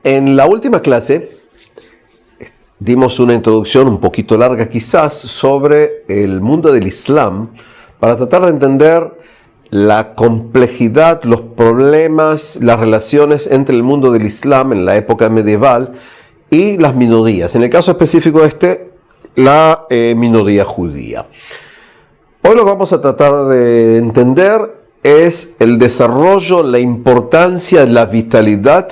En la última clase dimos una introducción un poquito larga quizás sobre el mundo del Islam para tratar de entender la complejidad, los problemas, las relaciones entre el mundo del Islam en la época medieval y las minorías. En el caso específico la minoría judía. Hoy lo que vamos a tratar de entender es el desarrollo, la importancia, la vitalidad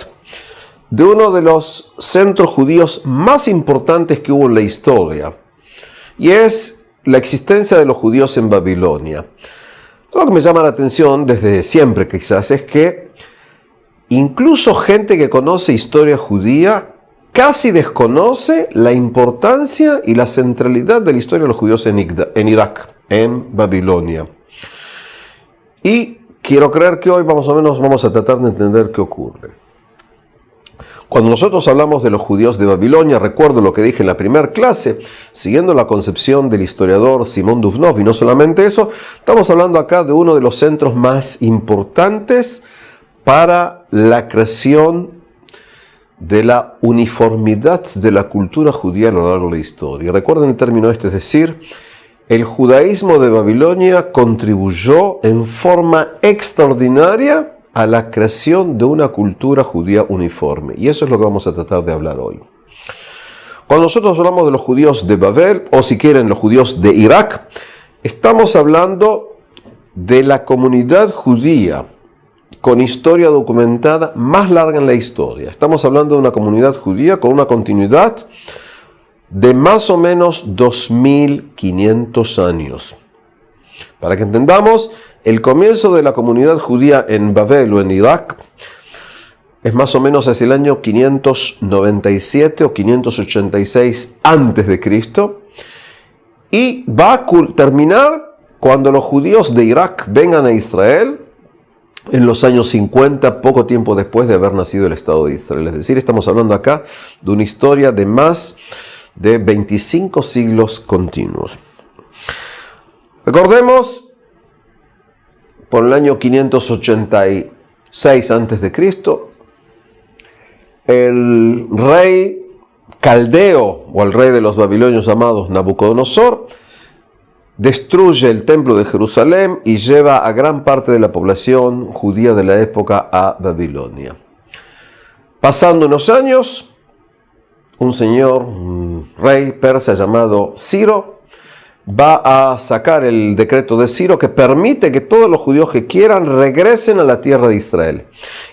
de uno de los centros judíos más importantes que hubo en la historia, y es la existencia de los judíos en Babilonia. Lo que me llama la atención desde siempre quizás es que incluso gente que conoce historia judía casi desconoce la importancia y la centralidad de la historia de los judíos en Irak, en Babilonia. Y quiero creer que hoy más o menos vamos a tratar de entender qué ocurre. Cuando nosotros hablamos de los judíos de Babilonia, recuerdo lo que dije en la primera clase, siguiendo la concepción del historiador Simón Duvnov, y no solamente eso, estamos hablando acá de uno de los centros más importantes para la creación de la uniformidad de la cultura judía a lo largo de la historia. Recuerden el término este, es decir, el judaísmo de Babilonia contribuyó en forma extraordinaria a la creación de una cultura judía uniforme. Y eso es lo que vamos a tratar de hablar hoy. Cuando nosotros hablamos de los judíos de Babel, o si quieren los judíos de Irak, estamos hablando de la comunidad judía con historia documentada más larga en la historia. Estamos hablando de una comunidad judía con una continuidad de más o menos 2500 años. Para que entendamos, el comienzo de la comunidad judía en Babel o en Irak es más o menos hacia el año 597 o 586 antes de Cristo, y va a terminar cuando los judíos de Irak vengan a Israel en los años 50, poco tiempo después de haber nacido el Estado de Israel. Es decir, estamos hablando acá de una historia de más de 25 siglos continuos. Recordemos, por el año 586 a.C., el rey caldeo, o el rey de los babilonios llamados Nabucodonosor, destruye el templo de Jerusalén y lleva a gran parte de la población judía de la época a Babilonia. Pasando unos años, un rey persa llamado Ciro va a sacar el decreto de Ciro que permite que todos los judíos que quieran regresen a la tierra de Israel.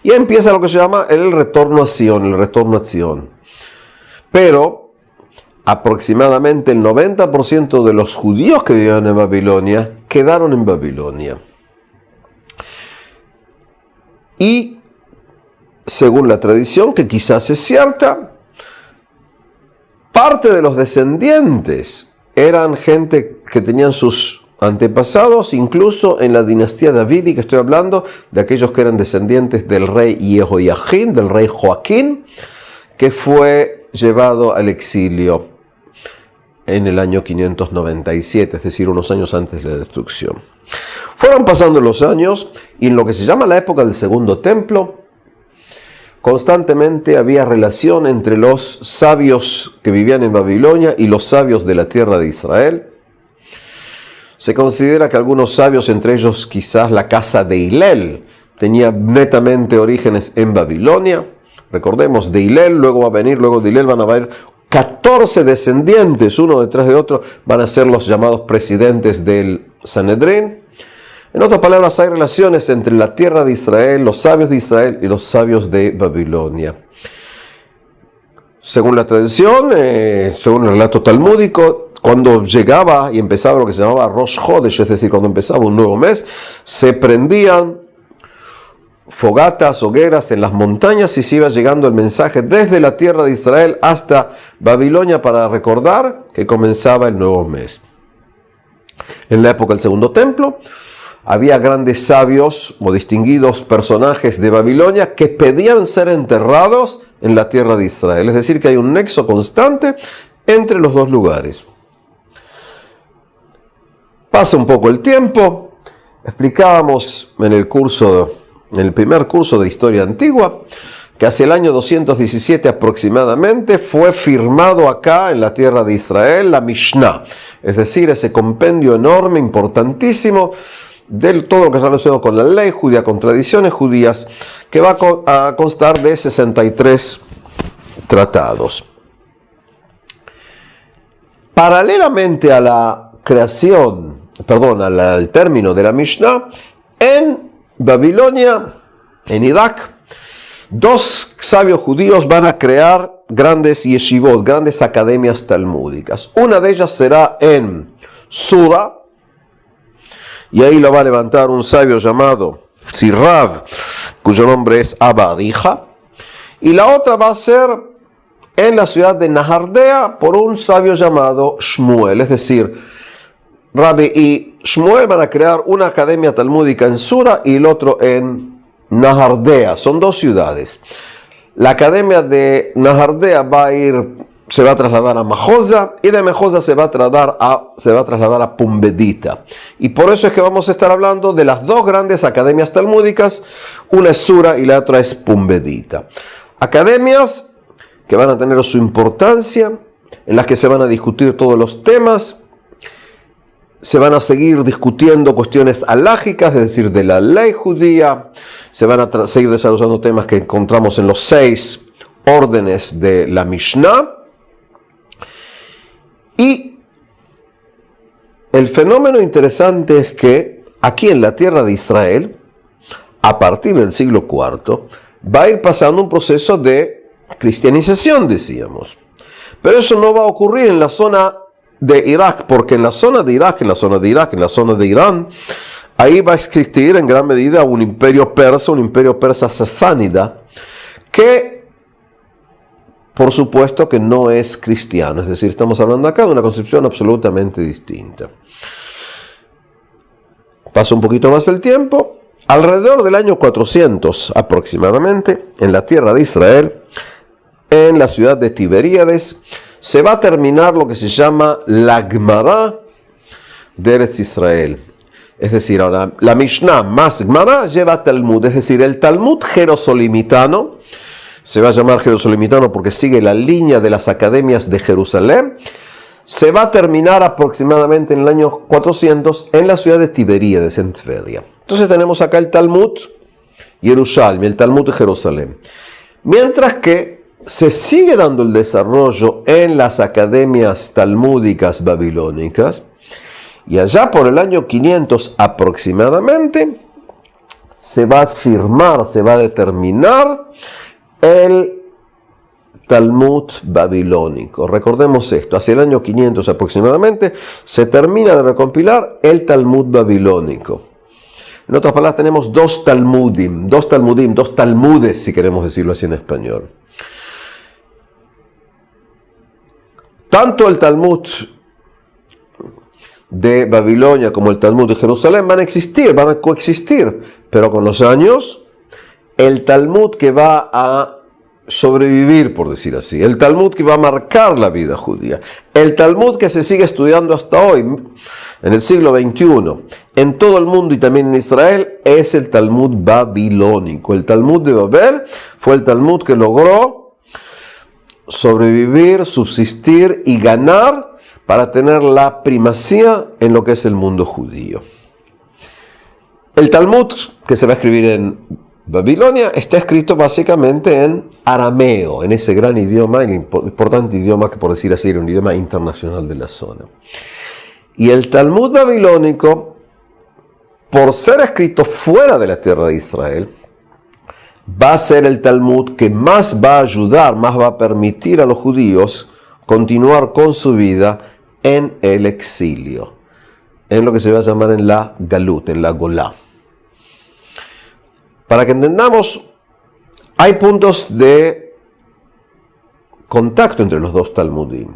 Y empieza lo que se llama el retorno a Sion, Pero aproximadamente el 90% de los judíos que vivían en Babilonia quedaron en Babilonia. Y según la tradición, que quizás es cierta, parte de los descendientes eran gente que tenían sus antepasados, incluso en la dinastía davídica. Estoy hablando de aquellos que eran descendientes del rey Jehoiaquín, del rey Joaquín, que fue llevado al exilio en el año 597, es decir, unos años antes de la destrucción. Fueron pasando los años y en lo que se llama la época del Segundo Templo, constantemente había relación entre los sabios que vivían en Babilonia y los sabios de la tierra de Israel. Se considera que algunos sabios, entre ellos quizás la casa de Hillel, tenía netamente orígenes en Babilonia. Recordemos, de Hillel luego de Hillel van a haber 14 descendientes, uno detrás de otro, van a ser los llamados presidentes del Sanedrín. En otras palabras, hay relaciones entre la tierra de Israel, los sabios de Israel y los sabios de Babilonia. Según la tradición, según el relato talmúdico, cuando llegaba y empezaba lo que se llamaba Rosh Chodesh, es decir, cuando empezaba un nuevo mes, se prendían fogatas, hogueras en las montañas y se iba llegando el mensaje desde la tierra de Israel hasta Babilonia para recordar que comenzaba el nuevo mes. En la época del Segundo Templo, había grandes sabios o distinguidos personajes de Babilonia que pedían ser enterrados en la tierra de Israel. Es decir, que hay un nexo constante entre los dos lugares. Pasa un poco el tiempo. Explicábamos en el primer curso de Historia Antigua que hacia el año 217 aproximadamente fue firmado acá en la tierra de Israel la Mishnah, es decir, ese compendio enorme, importantísimo, de todo lo que está relacionado con la ley judía, con tradiciones judías, que va a constar de 63 tratados. Paralelamente a la creación, al término de la Mishnah, en Babilonia, en Irak, dos sabios judíos van a crear grandes yeshivot, grandes academias talmúdicas. Una de ellas será en Sura, y ahí lo va a levantar un sabio llamado Tzirrav, cuyo nombre es Abadija, y la otra va a ser en la ciudad de Nahardea por un sabio llamado Shmuel, es decir, Rabbi y Shmuel van a crear una academia talmúdica en Sura y el otro en Nahardea. Son dos ciudades. La academia de Nahardea se va a trasladar a Majosa, y de Majosa se va a trasladar a Pumbedita. Y por eso es que vamos a estar hablando de las dos grandes academias talmúdicas, una es Sura y la otra es Pumbedita. Academias que van a tener su importancia, en las que se van a discutir todos los temas, se van a seguir discutiendo cuestiones halágicas, es decir, de la ley judía, se van a seguir desarrollando temas que encontramos en los 6 órdenes de la Mishnah. Y el fenómeno interesante es que aquí en la tierra de Israel, a partir del siglo IV, va a ir pasando un proceso de cristianización, decíamos. Pero eso no va a ocurrir en la zona de Irak, porque en la zona de Irak, en la zona de Irán, ahí va a existir en gran medida un imperio persa sasánida, que por supuesto que no es cristiano, es decir, estamos hablando acá de una concepción absolutamente distinta. Pasa un poquito más el tiempo, alrededor del año 400 aproximadamente, en la tierra de Israel, en la ciudad de Tiberíades, se va a terminar lo que se llama la Gemara de Eretz Israel. Es decir, ahora la Mishnah más Gemara lleva Talmud, es decir, el Talmud jerosolimitano, se va a llamar jerosolimitano porque sigue la línea de las academias de Jerusalén, se va a terminar aproximadamente en el año 400 en la ciudad de Tiberíades, en Tveria. Entonces tenemos acá el Talmud Yerushalmi, el Talmud de Jerusalén. Mientras que se sigue dando el desarrollo en las academias talmúdicas babilónicas, y allá por el año 500 aproximadamente, se va a firmar, se va a determinar el Talmud babilónico. Recordemos esto, hacia el año 500 aproximadamente, se termina de recompilar el Talmud babilónico. En otras palabras, tenemos dos Talmudes, si queremos decirlo así en español. Tanto el Talmud de Babilonia como el Talmud de Jerusalén van a coexistir, pero con los años, el Talmud que va a sobrevivir, por decir así, el Talmud que va a marcar la vida judía, el Talmud que se sigue estudiando hasta hoy, en el siglo XXI, en todo el mundo y también en Israel, es el Talmud babilónico. El Talmud de Babel fue el Talmud que logró sobrevivir, subsistir y ganar para tener la primacía en lo que es el mundo judío. El Talmud, que se va a escribir en Babilonia, está escrito básicamente en arameo, en ese gran idioma, el importante idioma que, por decir así, era un idioma internacional de la zona. Y el Talmud babilónico, por ser escrito fuera de la tierra de Israel, va a ser el Talmud que más va a ayudar, más va a permitir a los judíos continuar con su vida en el exilio, en lo que se va a llamar en la Galut, en la Golá. Para que entendamos, hay puntos de contacto entre los dos Talmudim,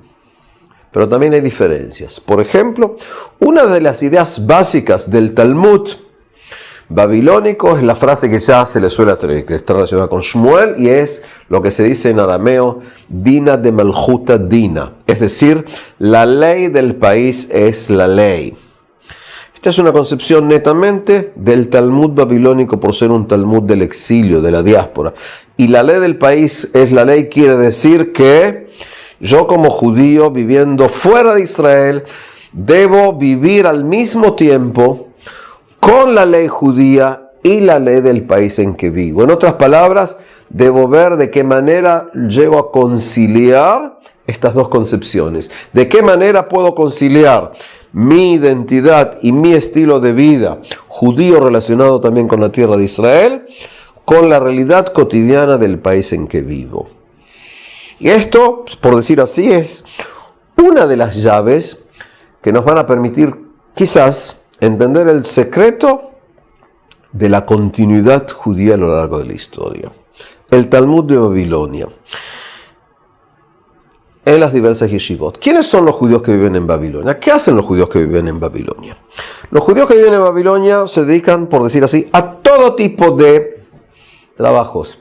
pero también hay diferencias. Por ejemplo, una de las ideas básicas del Talmud babilónico es la frase que ya se le suele que está relacionada con Shmuel, y es lo que se dice en arameo, Dina de Malchuta Dina, es decir, la ley del país es la ley. Esta es una concepción netamente del Talmud babilónico por ser un Talmud del exilio, de la diáspora. Y la ley del país es la ley, quiere decir que yo como judío viviendo fuera de Israel debo vivir al mismo tiempo con la ley judía y la ley del país en que vivo. En otras palabras, debo ver de qué manera llego a conciliar estas dos concepciones. ¿De qué manera puedo conciliar mi identidad y mi estilo de vida judío relacionado también con la tierra de Israel con la realidad cotidiana del país en que vivo? Y esto, por decir así, es una de las llaves que nos van a permitir quizás entender el secreto de la continuidad judía a lo largo de la historia. El Talmud de Babilonia. En las diversas yeshivot. ¿Quiénes son los judíos que viven en Babilonia? ¿Qué hacen los judíos que viven en Babilonia? Los judíos que viven en Babilonia se dedican, por decir así, a todo tipo de trabajos.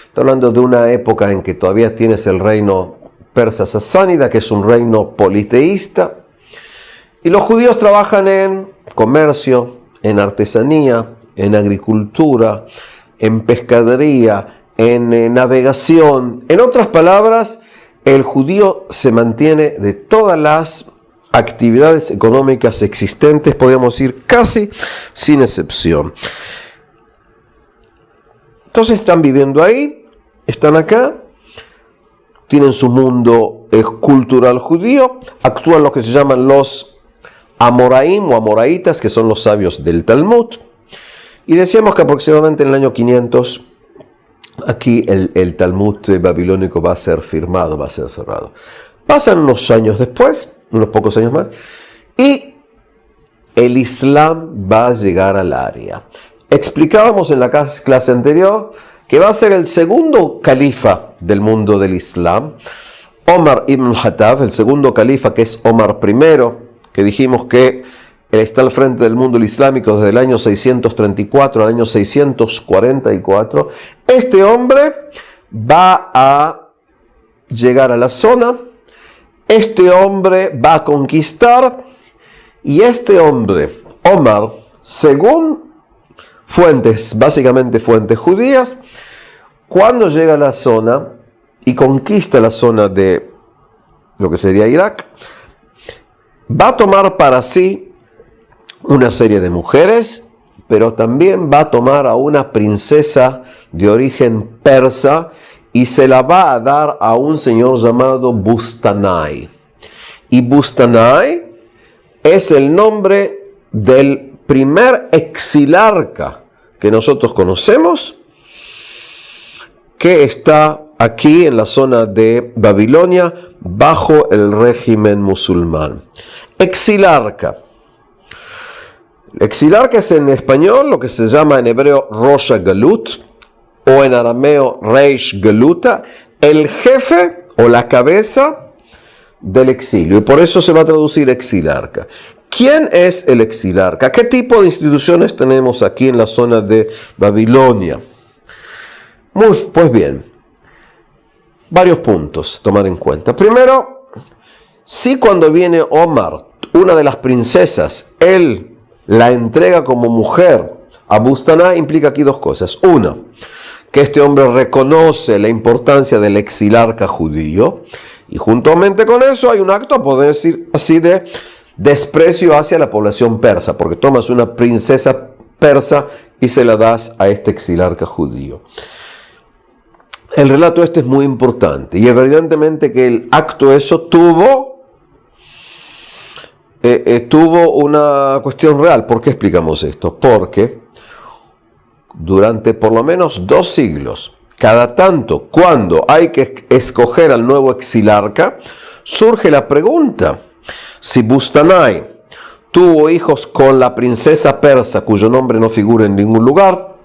Estoy hablando de una época en que todavía tienes el reino persa sasánida, que es un reino politeísta. Y los judíos trabajan en comercio, en artesanía, en agricultura, en pescadería, en navegación. En otras palabras, el judío se mantiene de todas las actividades económicas existentes, podríamos decir casi sin excepción. Entonces están viviendo ahí, están acá, tienen su mundo cultural judío, actúan lo que se llaman los Amoraim o Amoraitas, que son los sabios del Talmud. Y decíamos que aproximadamente en el año 500 aquí el Talmud babilónico va a ser firmado, va a ser cerrado. Pasan unos años después, unos pocos años más, y el Islam va a llegar al área. Explicábamos en la clase anterior que va a ser el segundo califa del mundo del Islam, Omar ibn Khattab, el segundo califa, que es Omar I, que dijimos que él está al frente del mundo islámico desde el año 634 al año 644. Este hombre va a llegar a la zona, este hombre va a conquistar, y este hombre, Omar, según fuentes, básicamente fuentes judías, cuando llega a la zona y conquista la zona de lo que sería Irak, va a tomar para sí una serie de mujeres, pero también va a tomar a una princesa de origen persa y se la va a dar a un señor llamado Bustanai. Y Bustanai es el nombre del primer exilarca que nosotros conocemos, que está aquí en la zona de Babilonia bajo el régimen musulmán. Exilarca. Exilarca es en español lo que se llama en hebreo Rosh Galut o en arameo Reish Galuta, el jefe o la cabeza del exilio, y por eso se va a traducir exilarca. ¿Quién es el exilarca? ¿Qué tipo de instituciones tenemos aquí en la zona de Babilonia? Pues bien, varios puntos a tomar en cuenta. Primero, si cuando viene Omar, una de las princesas, él la entrega como mujer a Bustanai, implica aquí dos cosas. Una, que este hombre reconoce la importancia del exilarca judío, y juntamente con eso hay un acto, podemos decir así, de desprecio hacia la población persa, porque tomas una princesa persa y se la das a este exilarca judío. El relato este es muy importante, y evidentemente que el acto eso tuvo una cuestión real. ¿Por qué explicamos esto? Porque durante por lo menos 2 siglos, cada tanto, cuando hay que escoger al nuevo exilarca, surge la pregunta: si Bustanai tuvo hijos con la princesa persa, cuyo nombre no figura en ningún lugar,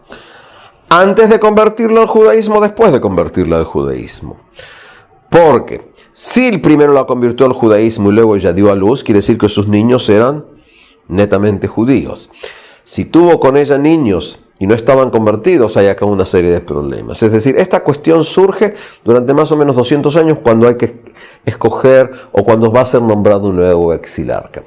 antes de convertirlo al judaísmo, después de convertirlo al judaísmo. Porque si el primero la convirtió al judaísmo y luego ella dio a luz, quiere decir que sus niños eran netamente judíos. Si tuvo con ella niños y no estaban convertidos, hay acá una serie de problemas. Es decir, esta cuestión surge durante más o menos 200 años cuando hay que escoger o cuando va a ser nombrado un nuevo exilarca.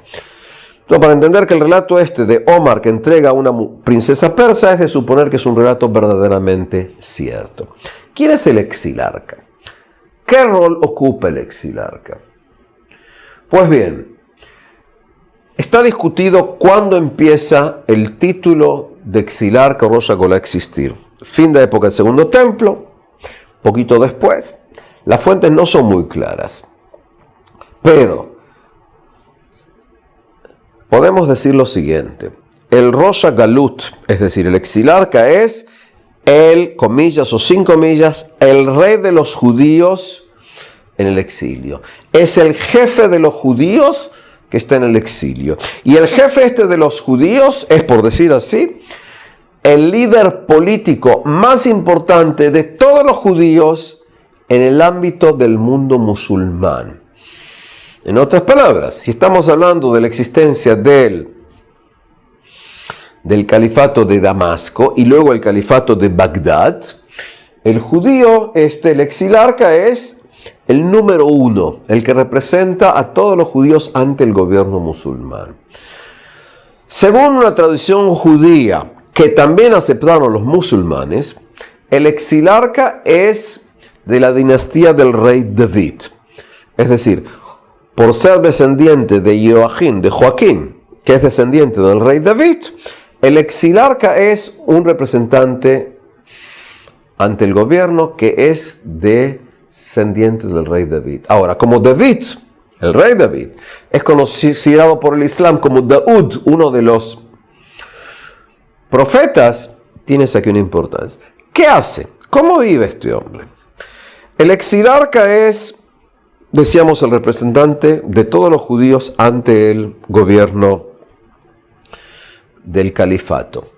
Entonces, para entender que el relato este de Omar que entrega a una princesa persa es de suponer que es un relato verdaderamente cierto. ¿Quién es el exilarca? ¿Qué rol ocupa el exilarca? Pues bien, está discutido cuándo empieza el título de exilarca o Rosh Hagolá a existir. Fin de época del Segundo Templo, poquito después. Las fuentes no son muy claras, pero podemos decir lo siguiente. El Rosh Hagalut, es decir, el exilarca es el, comillas o sin comillas, el rey de los judíos en el exilio. Es el jefe de los judíos que está en el exilio. Y el jefe este de los judíos es, por decir así, el líder político más importante de todos los judíos en el ámbito del mundo musulmán. En otras palabras, si estamos hablando de la existencia del califato de Damasco y luego el califato de Bagdad, el judío, el exilarca es el número uno, el que representa a todos los judíos ante el gobierno musulmán. Según una tradición judía que también aceptaron los musulmanes, el exilarca es de la dinastía del rey David. Es decir, por ser descendiente de Joaquín, que es descendiente del rey David, el exilarca es un representante ante el gobierno que es descendiente del rey David. Ahora, como David, el rey David, es considerado por el Islam como Daud, uno de los profetas, tienes aquí una importancia. ¿Qué hace? ¿Cómo vive este hombre? El exilarca es, decíamos, el representante de todos los judíos ante el gobierno del califato.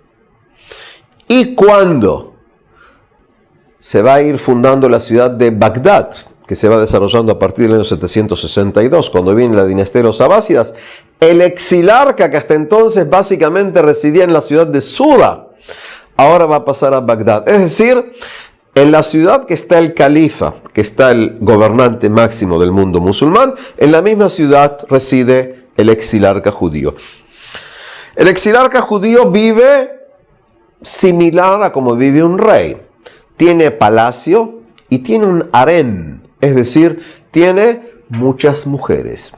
Y cuando se va a ir fundando la ciudad de Bagdad, que se va desarrollando a partir del año 762, cuando viene la dinastía de los abásidas, el exilarca que hasta entonces básicamente residía en la ciudad de Suda, ahora va a pasar a Bagdad. Es decir, en la ciudad que está el califa, que está el gobernante máximo del mundo musulmán, en la misma ciudad reside el exilarca judío. El exilarca judío vive similar a como vive un rey. Tiene palacio y tiene un harén, es decir, tiene muchas mujeres.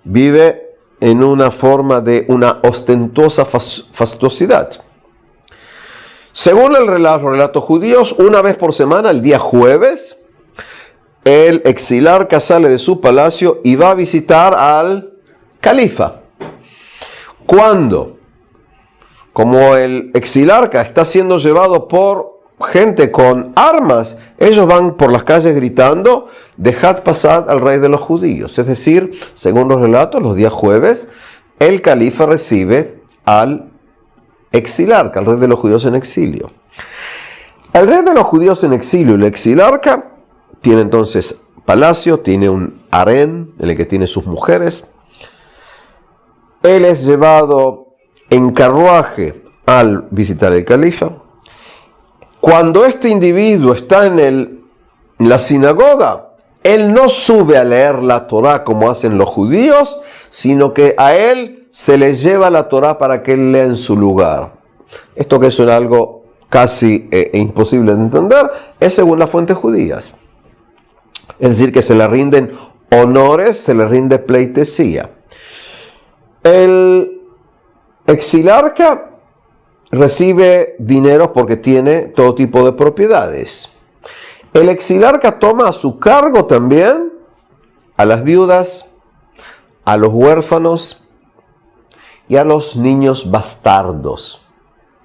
Vive en una forma de una ostentosa fastuosidad. Según los relatos judíos, una vez por semana, el día jueves, el exilarca sale de su palacio y va a visitar al califa. Cuando, como el exilarca está siendo llevado por gente con armas, ellos van por las calles gritando, dejad pasar al rey de los judíos. Es decir, según los relatos, los días jueves, el califa recibe al exilarca, el rey de los judíos en exilio. El rey de los judíos en exilio, el exilarca, tiene entonces palacio, tiene un harén en el que tiene sus mujeres. Él es llevado en carruaje al visitar el califa. Cuando este individuo está en la sinagoga, él no sube a leer la Torá como hacen los judíos, sino que a él se le lleva la Torá para que él lea en su lugar. Esto que es algo casi imposible de entender, es según las fuentes judías. Es decir, que se le rinden honores, se le rinde pleitesía. El exilarca recibe dinero porque tiene todo tipo de propiedades. El exilarca toma a su cargo también a las viudas, a los huérfanos y a los niños bastardos.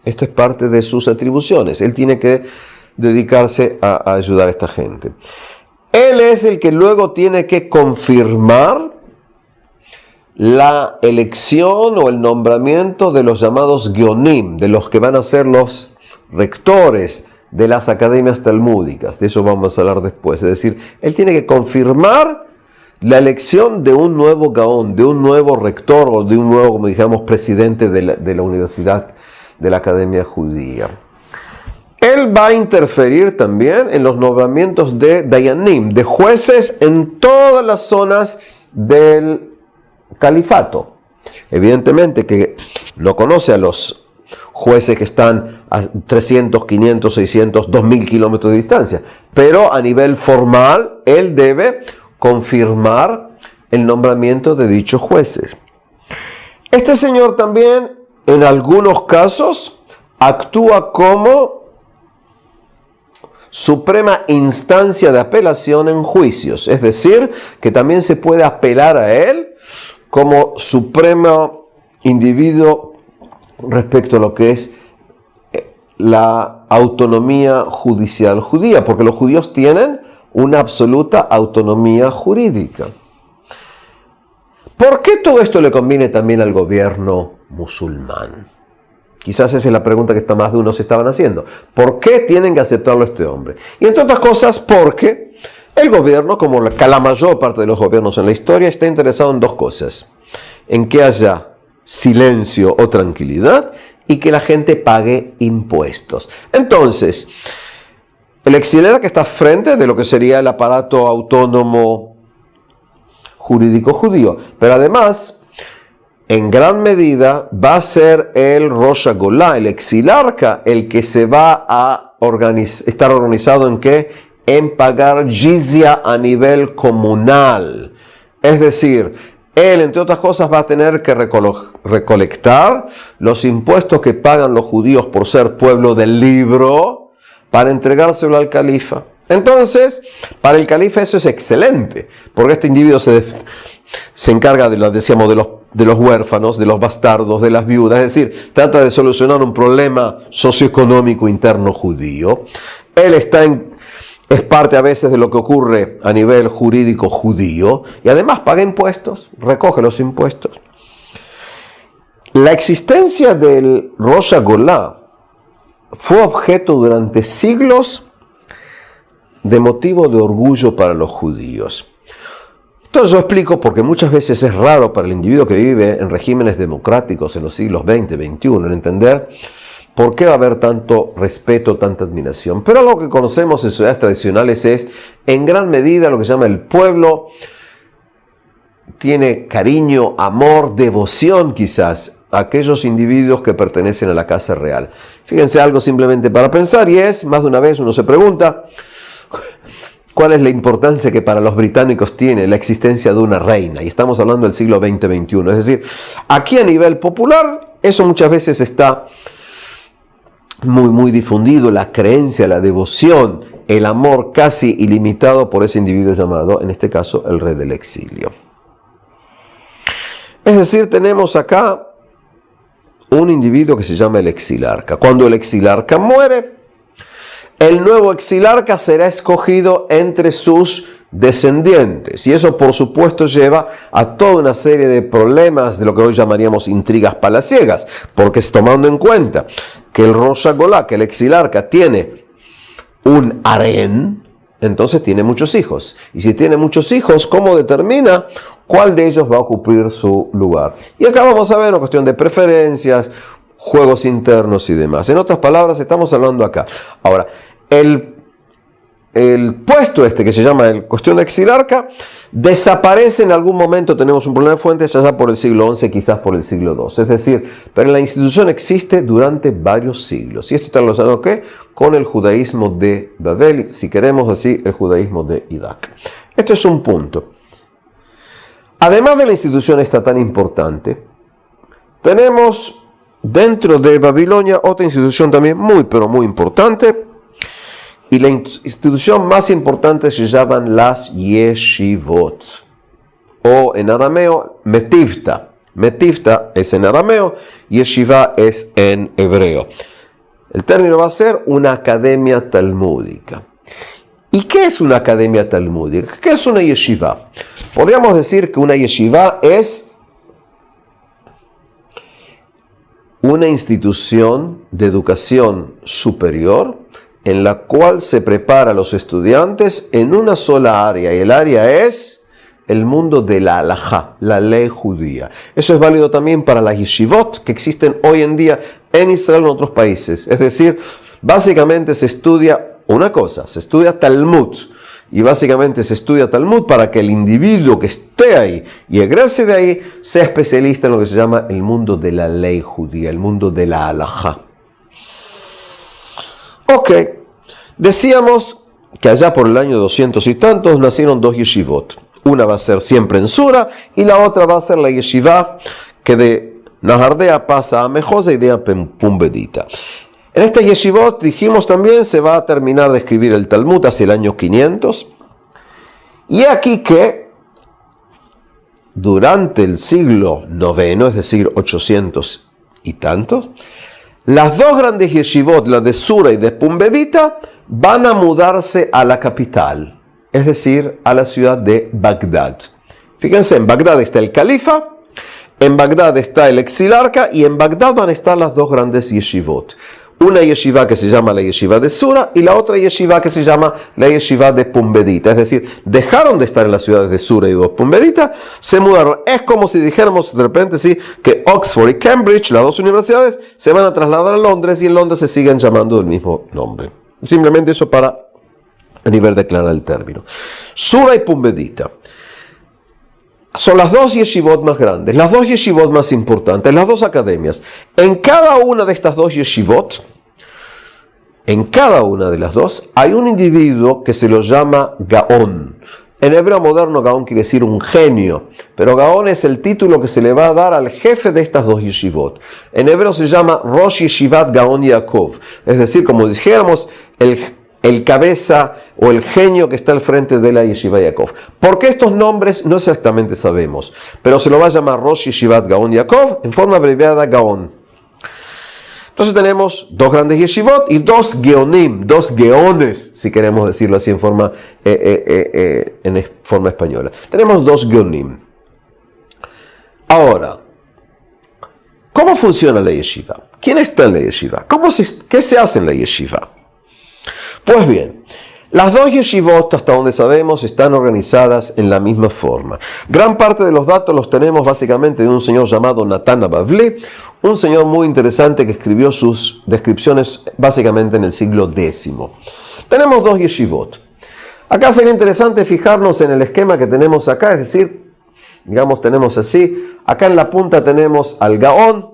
Esto es parte de sus atribuciones. Él tiene que dedicarse a ayudar a esta gente. Él es el que luego tiene que confirmar la elección o el nombramiento de los llamados Geonim, de los que van a ser los rectores de las academias talmúdicas. De eso vamos a hablar después. Es decir, él tiene que confirmar la elección de un nuevo Gaón, de un nuevo rector o de un nuevo, como digamos, presidente de la universidad, de la academia judía. Él va a interferir también en los nombramientos de Dayanim, de jueces en todas las zonas del califato. Evidentemente que no conoce a los jueces que están a 300, 500, 600, 2000 kilómetros de distancia, pero a nivel formal él debe confirmar el nombramiento de dichos jueces. Este señor también, en algunos casos, actúa como suprema instancia de apelación en juicios, es decir, que también se puede apelar a él como supremo individuo respecto a lo que es la autonomía judicial judía, porque los judíos tienen una absoluta autonomía jurídica. ¿Por qué todo esto le conviene también al gobierno musulmán? Quizás esa es la pregunta que más de uno se estaban haciendo. ¿Por qué tienen que aceptarlo este hombre? Y entre otras cosas, porque el gobierno, como la mayor parte de los gobiernos en la historia, está interesado en dos cosas. En que haya silencio o tranquilidad y que la gente pague impuestos. Entonces, el exiliarca está frente de lo que sería el aparato autónomo jurídico judío, pero además, en gran medida, va a ser el Rosh HaGolah, el exilarca, el que se va a estar organizado en ¿qué? En pagar jizya a nivel comunal. Es decir, él, entre otras cosas, va a tener que recolectar los impuestos que pagan los judíos por ser pueblo del libro para entregárselo al califa. Entonces, para el califa eso es excelente, porque este individuo se encarga de los huérfanos, de los bastardos, de las viudas, es decir, trata de solucionar un problema socioeconómico interno judío. Él es parte a veces de lo que ocurre a nivel jurídico judío y además paga impuestos, recoge los impuestos. La existencia del Rosh HaGolah fue objeto durante siglos de motivo de orgullo para los judíos. Entonces yo explico porque muchas veces es raro para el individuo que vive en regímenes democráticos en los siglos XX, XXI, en entender por qué va a haber tanto respeto, tanta admiración. Pero algo que conocemos en sociedades tradicionales es, en gran medida, lo que se llama el pueblo tiene cariño, amor, devoción quizás a aquellos individuos que pertenecen a la casa real. Fíjense algo simplemente para pensar, y es, más de una vez uno se pregunta, ¿cuál es la importancia que para los británicos tiene la existencia de una reina? Y estamos hablando del siglo XX-XXI. Es decir, aquí a nivel popular, eso muchas veces está muy difundido, la creencia, la devoción, el amor casi ilimitado por ese individuo llamado, en este caso, el rey del exilio. Es decir, tenemos acá un individuo que se llama el exilarca. Cuando el exilarca muere, el nuevo exilarca será escogido entre sus descendientes. Y eso, por supuesto, lleva a toda una serie de problemas de lo que hoy llamaríamos intrigas palaciegas, porque es tomando en cuenta que el Rosh HaGolah, que el exilarca tiene un harén, entonces tiene muchos hijos. Y si tiene muchos hijos, ¿cómo determina cuál de ellos va a ocupar su lugar? Y acá vamos a ver una cuestión de preferencias, juegos internos y demás. En otras palabras, estamos hablando acá. Ahora, el puesto que se llama el cuestión de exilarca desaparece en algún momento, tenemos un problema de fuentes allá por el siglo XI, quizás por el siglo II. Es decir, pero la institución existe durante varios siglos. Y esto está relacionado ¿qué? Con el judaísmo de Babel, si queremos así, el judaísmo de Irak. Esto es un punto. Además de la institución esta tan importante, tenemos dentro de Babilonia otra institución también muy, pero muy importante. Y la institución más importante se llaman las yeshivot, o en arameo, metivta. Metivta es en arameo, yeshiva es en hebreo. El término va a ser una academia talmúdica. ¿Y qué es una academia talmúdica? ¿Qué es una yeshiva? Podríamos decir que una yeshiva es una institución de educación superior en la cual se prepara a los estudiantes en una sola área, y el área es el mundo de la halajá, la ley judía. Eso es válido también para las yeshivot que existen hoy en día en Israel y en otros países. Es decir, básicamente se estudia una cosa, se estudia Talmud, y básicamente se estudia Talmud para que el individuo que esté ahí y egrese de ahí sea especialista en lo que se llama el mundo de la ley judía, el mundo de la halajá. Ok, decíamos que allá por el año 200 y tantos nacieron dos yeshivot. Una va a ser siempre en Sura y la otra va a ser la yeshiva que de Nahardea pasa a Mejosa y de Pumbedita. En esta yeshivot, dijimos también, se va a terminar de escribir el Talmud hacia el año 500. Y aquí que durante el siglo IX, es decir, 800 y tantos, las dos grandes yeshivot, la de Sura y de Pumbedita, van a mudarse a la capital, es decir, a la ciudad de Bagdad. Fíjense, en Bagdad está el califa, en Bagdad está el exilarca y en Bagdad van a estar las dos grandes yeshivot. Una yeshiva que se llama la yeshiva de Sura y la otra yeshiva que se llama la yeshiva de Pumbedita. Es decir, dejaron de estar en las ciudades de Sura y de Pumbedita, se mudaron. Es como si dijéramos de repente sí, que Oxford y Cambridge, las dos universidades, se van a trasladar a Londres y en Londres se siguen llamando el mismo nombre. Simplemente eso para a nivel de aclarar el término. Sura y Pumbedita son las dos yeshivot más grandes, las dos yeshivot más importantes, las dos academias. En cada una de estas dos yeshivot, en cada una de las dos, hay un individuo que se lo llama Gaón. En hebreo moderno, Gaón quiere decir un genio, pero Gaón es el título que se le va a dar al jefe de estas dos yeshivot. En hebreo se llama Rosh Yeshivat Gaón Yaakov, es decir, como dijéramos, el cabeza o el genio que está al frente de la Yeshiva Yaakov. ¿Por qué estos nombres? No exactamente sabemos, pero se lo va a llamar Rosh Yeshivat Gaón Yaakov, en forma abreviada Gaón. Entonces tenemos dos grandes yeshivot y dos geonim, dos geones, si queremos decirlo así en forma española. Tenemos dos geonim. Ahora, ¿cómo funciona la yeshiva? ¿Quién está en la yeshiva? ¿Qué se hace en la yeshiva? Pues bien, las dos yeshivot, hasta donde sabemos, están organizadas en la misma forma. Gran parte de los datos los tenemos básicamente de un señor llamado Natan Bavli, un señor muy interesante que escribió sus descripciones básicamente en el siglo X. Tenemos dos yeshivot. Acá sería interesante fijarnos en el esquema que tenemos acá, es decir, digamos tenemos así, acá en la punta tenemos al Gaón,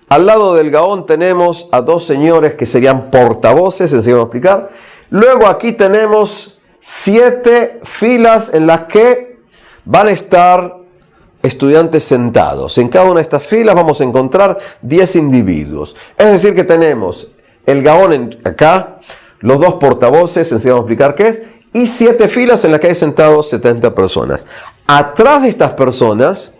al lado del Gaón tenemos a dos señores que serían portavoces, sencillo de explicar. Luego aquí tenemos 7 filas en las que van a estar estudiantes sentados. En cada una de estas filas vamos a encontrar 10 individuos. Es decir que tenemos el Gaón acá, los dos portavoces, sencillo de explicar qué es, y 7 filas en las que hay sentados 70 personas. Atrás de estas personas,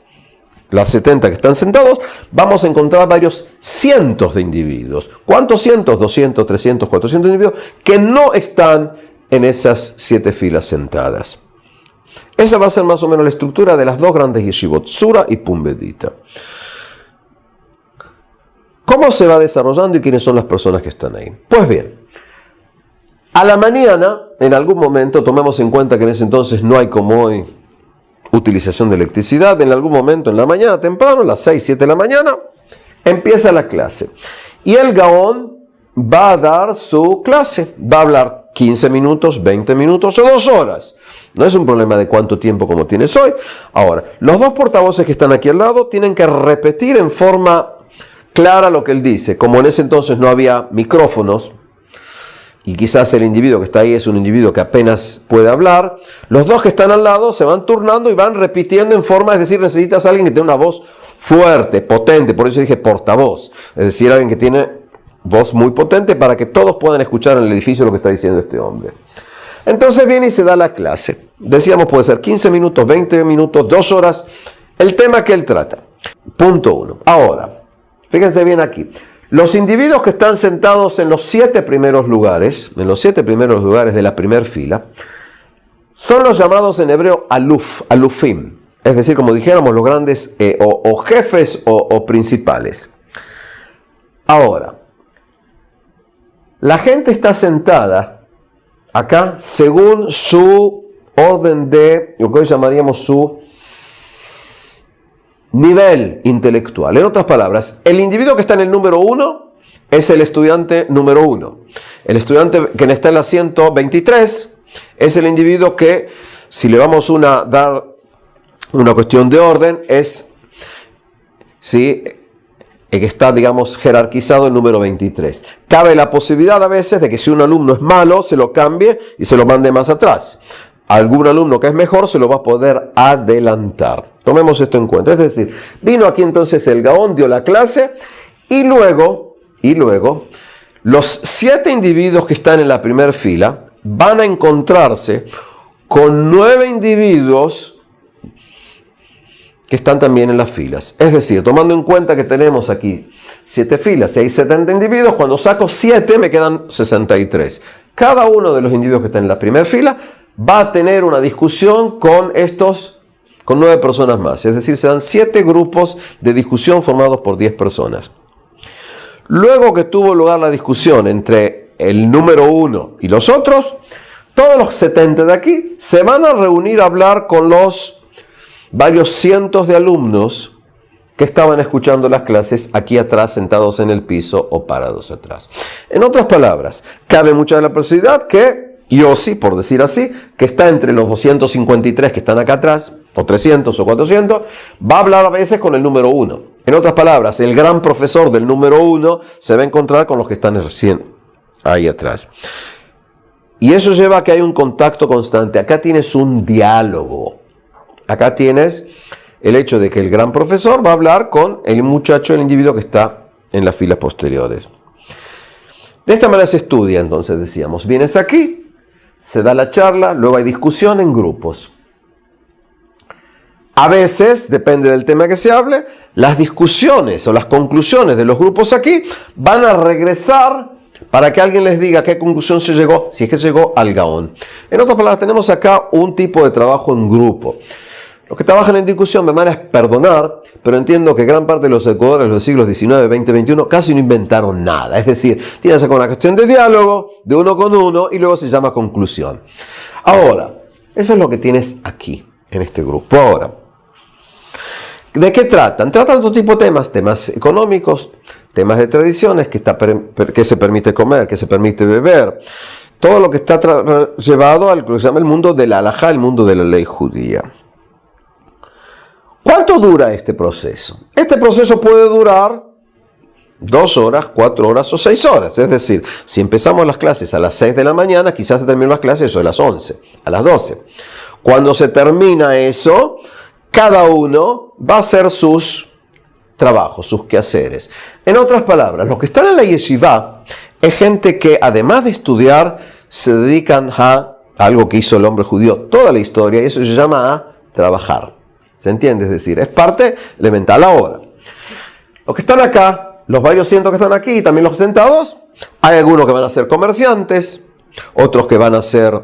las 70 que están sentados, vamos a encontrar varios cientos de individuos. ¿Cuántos cientos? 200, 300, 400 individuos que no están en esas 7 filas sentadas. Esa va a ser más o menos la estructura de las dos grandes yeshivot, Sura y Pumbedita. ¿Cómo se va desarrollando y quiénes son las personas que están ahí? Pues bien, a la mañana, en algún momento, tomemos en cuenta que en ese entonces no hay como hoy utilización de electricidad, en algún momento en la mañana temprano, a las 6, 7 de la mañana, empieza la clase. Y el Gaón va a dar su clase, va a hablar 15 minutos, 20 minutos o 2 horas. No es un problema de cuánto tiempo como tienes hoy. Ahora, los dos portavoces que están aquí al lado tienen que repetir en forma clara lo que él dice. Como en ese entonces no había micrófonos, y quizás el individuo que está ahí es un individuo que apenas puede hablar, los dos que están al lado se van turnando y van repitiendo en forma, es decir, necesitas a alguien que tenga una voz fuerte, potente, por eso dije portavoz, es decir, alguien que tiene voz muy potente para que todos puedan escuchar en el edificio lo que está diciendo este hombre. Entonces viene y se da la clase. Decíamos, puede ser 15 minutos, 20 minutos, 2 horas, el tema que él trata. Punto 1. Ahora, fíjense bien aquí. Los individuos que están sentados en los 7 primeros lugares, de la primera fila, son los llamados en hebreo alufim, es decir, como dijéramos, los grandes o jefes o principales. Ahora, la gente está sentada acá según su orden de, lo que hoy llamaríamos su nivel intelectual. En otras palabras, el individuo que está en el número 1 es el estudiante número 1. El estudiante que está en el asiento 23 Es el individuo que, si le vamos a dar una cuestión de orden, es, ¿sí?, el que está, digamos, jerarquizado el número 23. Cabe la posibilidad a veces de que si un alumno es malo, se lo cambie y se lo mande más atrás. Algún alumno que es mejor se lo va a poder adelantar. Tomemos esto en cuenta. Es decir, vino aquí entonces el Gaón, dio la clase y luego, los 7 individuos que están en la primera fila van a encontrarse con 9 individuos que están también en las filas. Es decir, tomando en cuenta que tenemos aquí 7 filas y hay 70 individuos, cuando saco 7 me quedan 63. Cada uno de los individuos que están en la primera fila va a tener una discusión con 9 personas más. Es decir, se dan 7 grupos de discusión formados por 10 personas. Luego que tuvo lugar la discusión entre el número 1 y los otros, todos los 70 de aquí se van a reunir a hablar con los varios cientos de alumnos que estaban escuchando las clases aquí atrás, sentados en el piso o parados atrás. En otras palabras, cabe mucha de la posibilidad que Yossi, por decir así, que está entre los 253 que están acá atrás, o 300 o 400, va a hablar a veces con el número 1. En otras palabras, el gran profesor del número 1 se va a encontrar con los que están recién ahí atrás. Y eso lleva a que hay un contacto constante. Acá tienes un diálogo. Acá tienes el hecho de que el gran profesor va a hablar con el muchacho, el individuo que está en las filas posteriores. De esta manera se estudia, entonces decíamos, vienes aquí, se da la charla, luego hay discusión en grupos. A veces, depende del tema que se hable, las discusiones o las conclusiones de los grupos aquí van a regresar para que alguien les diga a qué conclusión se llegó, si es que llegó al Gaón. En otras palabras, tenemos acá un tipo de trabajo en grupo. Los que trabajan en discusión me van a perdonar, pero entiendo que gran parte de los educadores de los siglos XIX, XX, XXI casi no inventaron nada. Es decir, tienes acá una cuestión de diálogo, de uno con uno, y luego se llama conclusión. Ahora, eso es lo que tienes aquí, en este grupo. Ahora, ¿de qué tratan? Tratan todo tipo de temas económicos, temas de tradiciones, que se permite comer, que se permite beber. Todo lo que está llevado al que se llama el mundo de la halajá, el mundo de la ley judía. ¿Cuánto dura este proceso? Este proceso puede durar 2 horas, 4 horas o 6 horas. Es decir, si empezamos las clases a las 6 de la mañana, quizás se terminen las clases a las 11, a las 12. Cuando se termina eso, cada uno va a hacer sus trabajos, sus quehaceres. En otras palabras, los que están en la yeshiva es gente que, además de estudiar, se dedican a algo que hizo el hombre judío toda la historia, y eso se llama a trabajar. ¿Se entiende? Es decir, es parte elemental. Ahora, los que están acá, los varios cientos que están aquí y también los sentados, hay algunos que van a ser comerciantes, otros que van a ser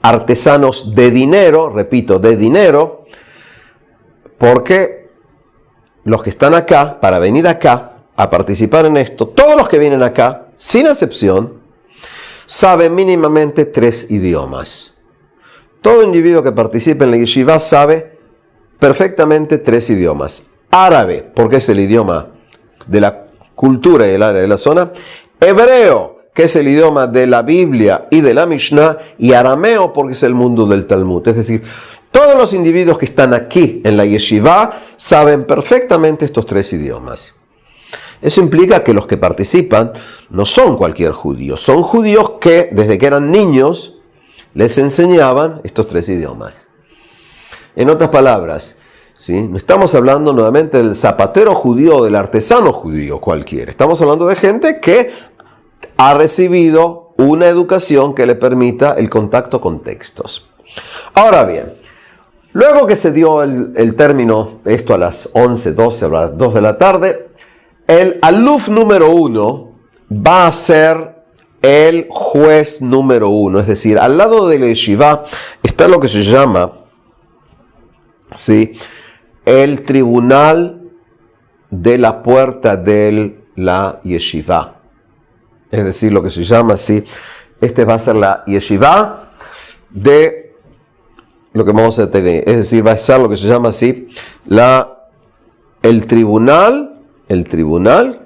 artesanos de dinero, repito, de dinero, porque los que están acá, para venir acá a participar en esto, todos los que vienen acá, sin excepción, saben mínimamente 3 idiomas. Todo individuo que participe en la yeshiva sabe perfectamente 3 idiomas. Árabe, porque es el idioma de la cultura y del área de la zona. Hebreo, que es el idioma de la Biblia y de la Mishnah. Y arameo, porque es el mundo del Talmud. Es decir, todos los individuos que están aquí en la yeshiva saben perfectamente estos 3 idiomas. Eso implica que los que participan no son cualquier judío. Son judíos que, desde que eran niños, les enseñaban estos 3 idiomas. En otras palabras, ¿sí?, no estamos hablando nuevamente del zapatero judío o del artesano judío cualquiera. Estamos hablando de gente que ha recibido una educación que le permita el contacto con textos. Ahora bien, luego que se dio el término, esto a las 11, 12, a las 2 de la tarde, el aluf número 1 va a ser el juez número 1. Es decir, al lado de la yeshiva está lo que se llama, ¿sí?, el tribunal de la puerta de la yeshiva. Es decir, lo que se llama así, este va a ser la yeshiva de lo que vamos a tener. Es decir, va a ser lo que se llama así, el tribunal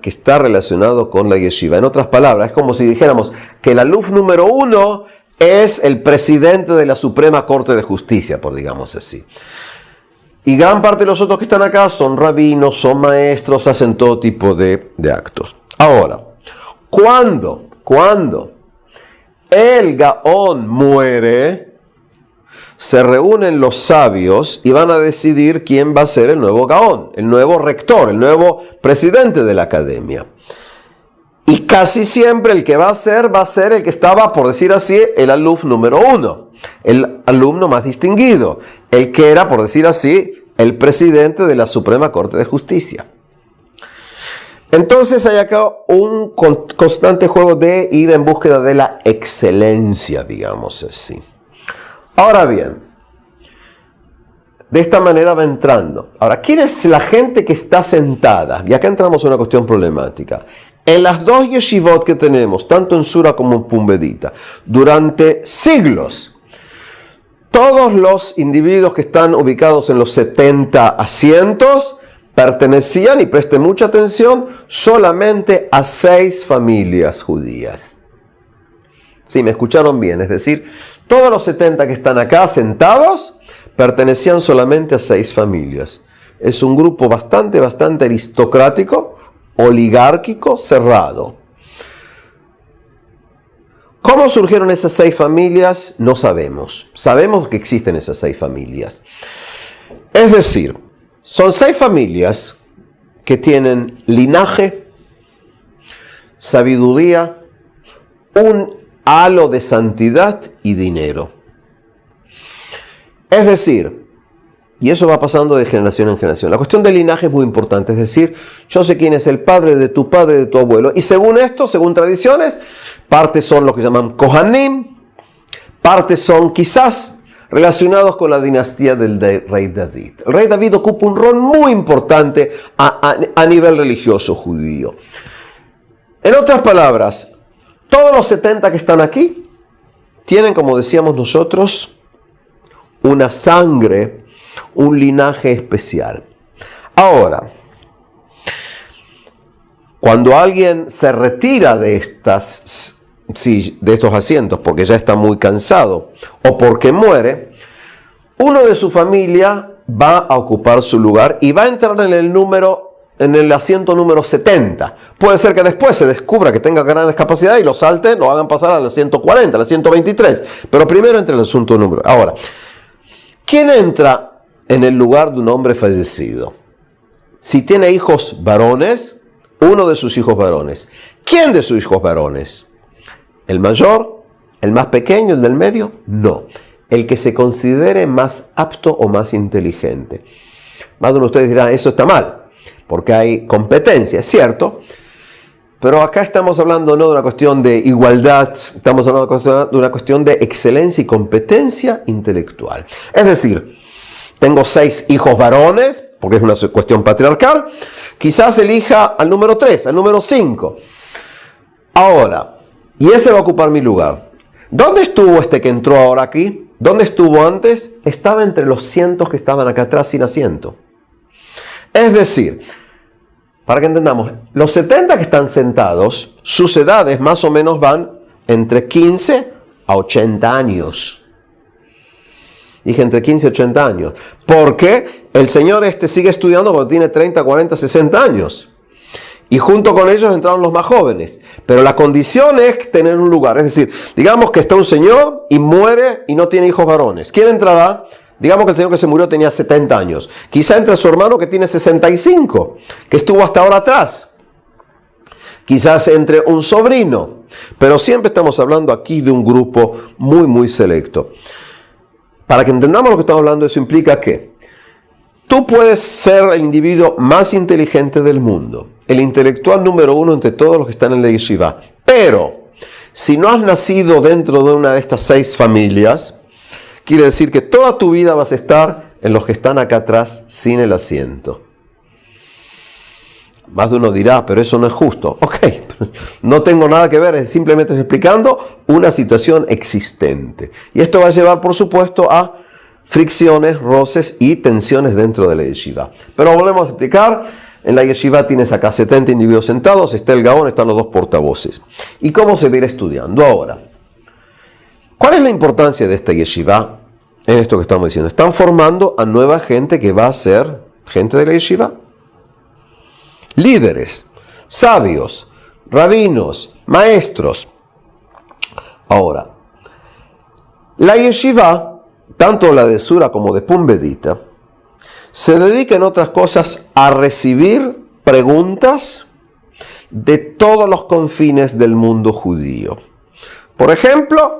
que está relacionado con la yeshiva. En otras palabras, es como si dijéramos que el aluf número 1 es el presidente de la Suprema Corte de Justicia, por digamos así. Y gran parte de los otros que están acá son rabinos, son maestros, hacen todo tipo de actos. Ahora, cuando el Gaón muere, se reúnen los sabios y van a decidir quién va a ser el nuevo Gaón, el nuevo rector, el nuevo presidente de la academia. Y casi siempre el que va a ser el que estaba, por decir así, el alumno número 1, el alumno más distinguido, el que era, por decir así, el presidente de la Suprema Corte de Justicia. Entonces hay acá un constante juego de ir en búsqueda de la excelencia, digamos así. Ahora bien, de esta manera va entrando. Ahora, ¿quién es la gente que está sentada? Y acá entramos en una cuestión problemática. En las dos yeshivot que tenemos, tanto en Sura como en Pumbedita, durante siglos, todos los individuos que están ubicados en los 70 asientos pertenecían, y presten mucha atención, solamente a 6 familias judías. Sí, me escucharon bien, es decir, todos los 70 que están acá sentados pertenecían solamente a 6 familias. Es un grupo bastante aristocrático, oligárquico, cerrado. ¿Cómo surgieron esas 6 familias? No sabemos. Sabemos que existen esas 6 familias. Es decir, son 6 familias que tienen linaje, sabiduría, un halo de santidad y dinero. Es decir, y eso va pasando de generación en generación. La cuestión del linaje es muy importante, es decir, yo sé quién es el padre, de tu abuelo. Y según esto, según tradiciones, partes son lo que llaman Kohanim, partes son quizás relacionados con la dinastía del rey David. El rey David ocupa un rol muy importante a nivel religioso judío. En otras palabras, todos los 70 que están aquí tienen, como decíamos nosotros, una sangre, un linaje especial. Ahora, cuando alguien se retira de estos asientos porque ya está muy cansado o porque muere, uno de su familia va a ocupar su lugar y va a entrar en el asiento número 70. Puede ser que después se descubra que tenga gran discapacidad y lo salten, lo hagan pasar al asiento 40, al asiento 23. Pero primero entra el asunto número. Ahora, ¿quién entra en el lugar de un hombre fallecido? Si tiene hijos varones, uno de sus hijos varones. ¿Quién de sus hijos varones? ¿El mayor? ¿El más pequeño? ¿El del medio? No. El que se considere más apto o más inteligente. Más de uno de ustedes dirá, eso está mal, porque hay competencia, es cierto. Pero acá estamos hablando no de una cuestión de igualdad, estamos hablando de una cuestión de excelencia y competencia intelectual. Es decir, tengo 6 hijos varones, porque es una cuestión patriarcal, quizás elija al número 3, al número 5. Ahora, y ese va a ocupar mi lugar. ¿Dónde estuvo este que entró ahora aquí? ¿Dónde estuvo antes? Estaba entre los cientos que estaban acá atrás sin asiento. Es decir, para que entendamos, los 70 que están sentados, sus edades más o menos van entre 15 a 80 años. Dije entre 15 y 80 años. Porque el señor sigue estudiando cuando tiene 30, 40, 60 años. Y junto con ellos entraron los más jóvenes. Pero la condición es tener un lugar. Es decir, digamos que está un señor y muere y no tiene hijos varones. ¿Quién entrará? Digamos que el señor que se murió tenía 70 años. Quizá entre su hermano que tiene 65, que estuvo hasta ahora atrás. Quizás entre un sobrino. Pero siempre estamos hablando aquí de un grupo muy selecto. Para que entendamos lo que estamos hablando, eso implica que tú puedes ser el individuo más inteligente del mundo, el intelectual número 1 entre todos los que están en la yeshiva. Pero, si no has nacido dentro de una de estas 6 familias, quiere decir que toda tu vida vas a estar en los que están acá atrás sin el asiento. Más de uno dirá, pero eso no es justo. Ok, no tengo nada que ver, simplemente estoy explicando una situación existente. Y esto va a llevar, por supuesto, a fricciones, roces y tensiones dentro de la yeshiva. Pero volvemos a explicar, en la yeshiva tienes acá 70 individuos sentados, está el gaón, están los 2 portavoces. ¿Y cómo se va a ir estudiando ahora? ¿Cuál es la importancia de esta yeshiva en esto que estamos diciendo? Están formando a nueva gente que va a ser gente de la yeshiva. Líderes, sabios, rabinos, maestros. Ahora, la yeshiva, tanto la de Sura como de Pumbedita, se dedica en otras cosas a recibir preguntas de todos los confines del mundo judío. Por ejemplo,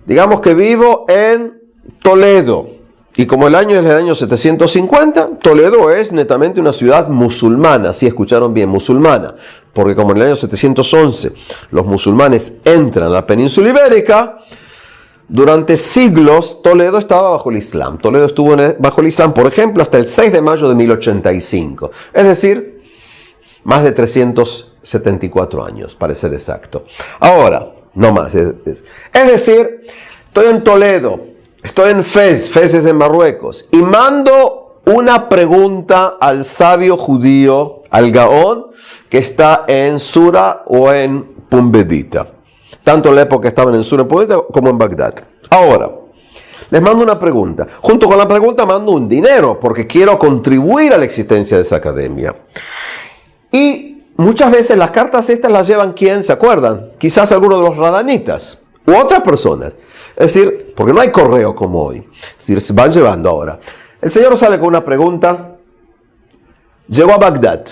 digamos que vivo en Toledo, y como el año es el año 750, Toledo es netamente una ciudad musulmana, si escucharon bien, musulmana, porque como en el año 711 los musulmanes entran a la península ibérica, durante siglos Toledo estaba bajo el Islam. Toledo estuvo bajo el Islam, por ejemplo, hasta el 6 de mayo de 1085, es decir, más de 374 años, para ser exacto. Ahora, no más, es decir, estoy en Toledo, estoy en Fez, Fez es en Marruecos, y mando una pregunta al sabio judío, al Gaón, que está en Sura o en Pumbedita. Tanto en la época estaban en Sura y Pumbedita como en Bagdad. Ahora, les mando una pregunta. Junto con la pregunta mando un dinero, porque quiero contribuir a la existencia de esa academia. Y muchas veces las cartas estas las llevan, ¿quién? ¿Se acuerdan? Quizás algunos de los radanitas u otras personas. Es decir, porque no hay correo como hoy. Es decir, se van llevando ahora. El Señor sale con una pregunta. Llegó a Bagdad.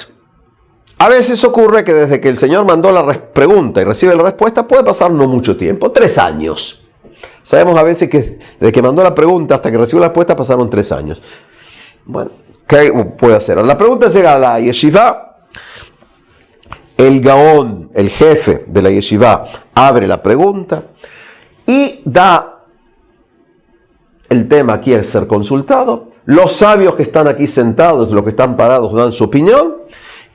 A veces ocurre que desde que el Señor mandó la pregunta y recibe la respuesta puede pasar no mucho tiempo, 3 años. Sabemos a veces que desde que mandó la pregunta hasta que recibió la respuesta pasaron 3 años. Bueno, ¿qué puede hacer? La pregunta llega a la yeshiva. El Gaón, el jefe de la yeshiva, abre la pregunta y da el tema aquí al ser consultado. Los sabios que están aquí sentados, los que están parados, dan su opinión.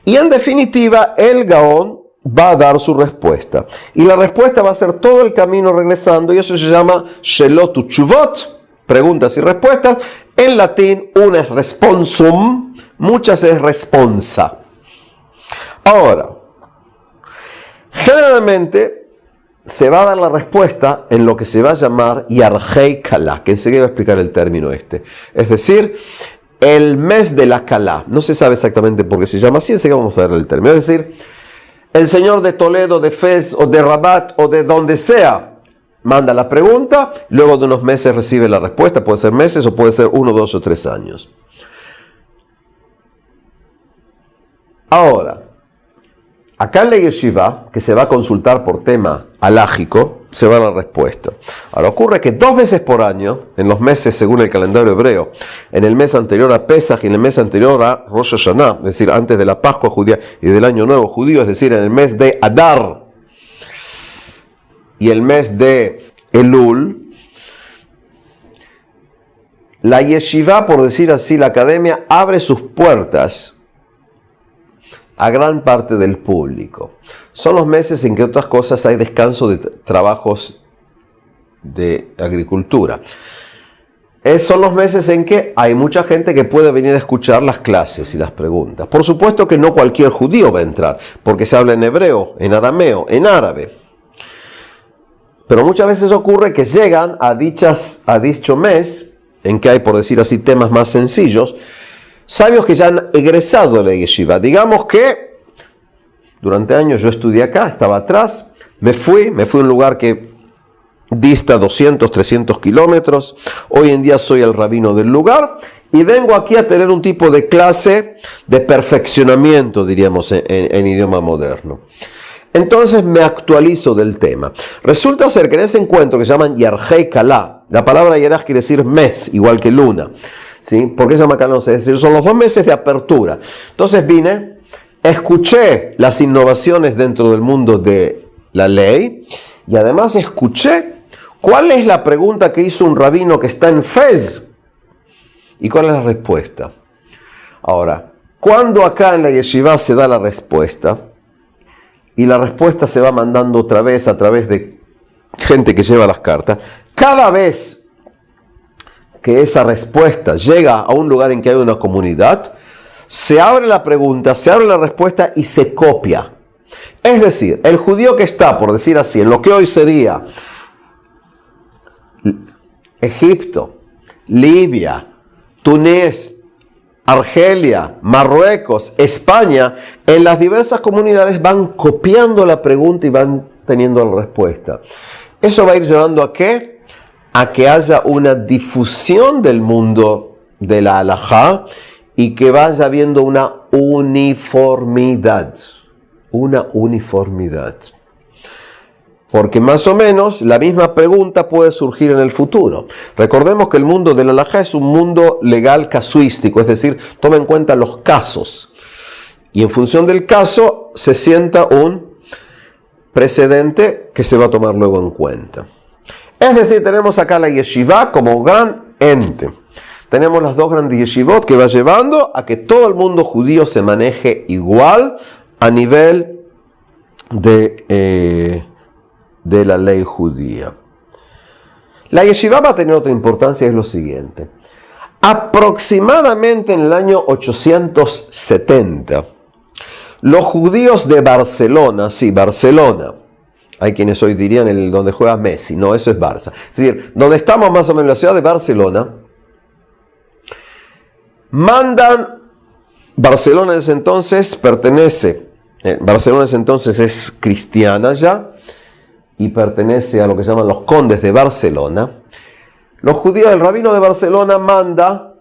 Y en definitiva, el Gaón va a dar su respuesta. Y la respuesta va a ser todo el camino regresando. Y eso se llama Shelot Utshuvot, preguntas y respuestas. En latín, una es responsum, muchas es responsa. Ahora, generalmente se va a dar la respuesta en lo que se va a llamar Yarhei Kalá, que enseguida voy a explicar el término este. Es decir, el mes de la Kalá. No se sabe exactamente por qué se llama así, enseguida vamos a ver el término. Es decir, el señor de Toledo, de Fez o de Rabat o de donde sea, manda la pregunta, luego de unos meses recibe la respuesta, puede ser meses o puede ser 1, 2 o 3 años. Ahora, acá en la yeshiva, que se va a consultar por tema halágico, se va a la respuesta. Ahora, ocurre que 2 veces por año, en los meses según el calendario hebreo, en el mes anterior a Pesach y en el mes anterior a Rosh Hashanah, es decir, antes de la Pascua judía y del Año Nuevo judío, es decir, en el mes de Adar y el mes de Elul, la yeshiva, por decir así, la academia, abre sus puertas a gran parte del público. Son los meses en que otras cosas hay descanso de trabajos de agricultura. Son los meses en que hay mucha gente que puede venir a escuchar las clases y las preguntas. Por supuesto que no cualquier judío va a entrar, porque se habla en hebreo, en arameo, en árabe. Pero muchas veces ocurre que llegan a dicho mes, en que hay, por decir así, temas más sencillos, sabios que ya han egresado de la yeshiva. Digamos que durante años yo estudié acá, estaba atrás, me fui a un lugar que dista 200, 300 kilómetros. Hoy en día soy el rabino del lugar y vengo aquí a tener un tipo de clase de perfeccionamiento, diríamos, en idioma moderno. Entonces me actualizo del tema. Resulta ser que en ese encuentro que se llaman Yarhei Kalá, la palabra Yaraj quiere decir mes, igual que luna. ¿Sí? ¿Por qué se llama Kalá? Es decir, son los 2 meses de apertura. Entonces vine, escuché las innovaciones dentro del mundo de la ley y además escuché cuál es la pregunta que hizo un rabino que está en Fez y cuál es la respuesta. Ahora, cuando acá en la yeshiva se da la respuesta y la respuesta se va mandando otra vez a través de gente que lleva las cartas, cada vez que esa respuesta llega a un lugar en que hay una comunidad, se abre la pregunta, se abre la respuesta y se copia. Es decir, el judío que está, por decir así, en lo que hoy sería Egipto, Libia, Túnez, Argelia, Marruecos, España, en las diversas comunidades van copiando la pregunta y van teniendo la respuesta. Eso va a ir llevando ¿a qué? A que haya una difusión del mundo de la halajá y que vaya habiendo una uniformidad. Una uniformidad. Porque más o menos la misma pregunta puede surgir en el futuro. Recordemos que el mundo de la halajá es un mundo legal casuístico, es decir, toma en cuenta los casos. Y en función del caso se sienta un precedente que se va a tomar luego en cuenta. Es decir, tenemos acá la yeshiva como gran ente. Tenemos las dos grandes yeshivot que va llevando a que todo el mundo judío se maneje igual a nivel de la ley judía. La yeshiva va a tener otra importancia, es lo siguiente. Aproximadamente en el año 870, los judíos de Barcelona, sí, Barcelona, hay quienes hoy dirían donde juega Messi, no, eso es Barça. Es decir, donde estamos más o menos en la ciudad de Barcelona, Barcelona en ese entonces Barcelona en ese entonces es cristiana ya, y pertenece a lo que llaman los condes de Barcelona. Los judíos, el rabino de Barcelona manda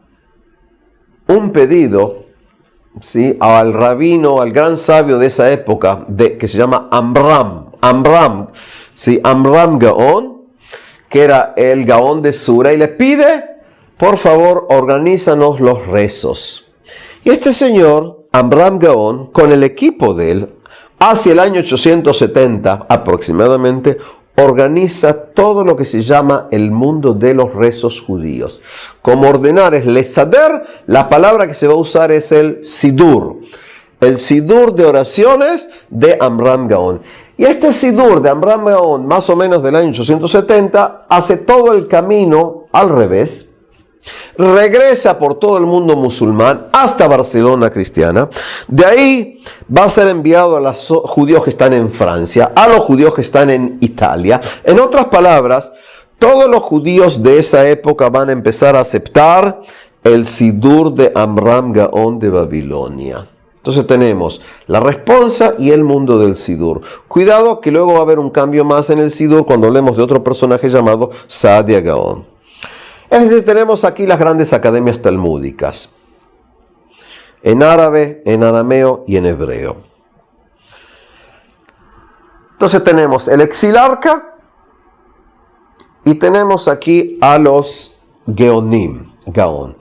un pedido, ¿sí?, al rabino, al gran sabio de esa época, que se llama Amram, ¿sí?, Amram Gaón, que era el Gaón de Sura, y le pide, por favor, organízanos los rezos. Y este señor, Amram Gaón, con el equipo de él, hacia el año 870 aproximadamente, organiza todo lo que se llama el mundo de los rezos judíos. Como ordenar es lesader, la palabra que se va a usar es el sidur de oraciones de Amram Gaón. Y este sidur de Amram Gaón, más o menos del año 870, hace todo el camino al revés. Regresa por todo el mundo musulmán hasta Barcelona cristiana. De ahí va a ser enviado a los judíos que están en Francia, a los judíos que están en Italia. En otras palabras, todos los judíos de esa época van a empezar a aceptar el sidur de Amram Gaón de Babilonia. Entonces tenemos la responsa y el mundo del sidur. Cuidado que luego va a haber un cambio más en el sidur cuando hablemos de otro personaje llamado Saadia Gaón. Es decir, tenemos aquí las grandes academias talmúdicas, en árabe, en arameo y en hebreo. Entonces tenemos el exilarca y tenemos aquí a los Gaón.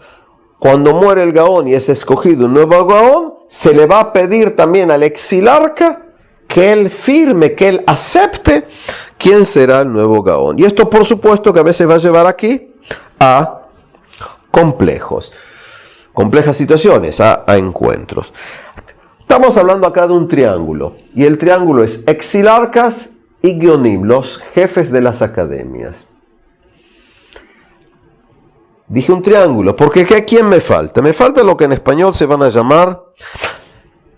Cuando muere el Gaón y es escogido un nuevo Gaón, se le va a pedir también al exilarca que él firme, que él acepte quién será el nuevo Gaón. Y esto, por supuesto, que a veces va a llevar aquí a complejas situaciones, a encuentros. Estamos hablando acá de un triángulo, y el triángulo es exilarcas y Geonim, los jefes de las academias. Dije un triángulo, porque ¿quién me falta? Me falta lo que en español se van a llamar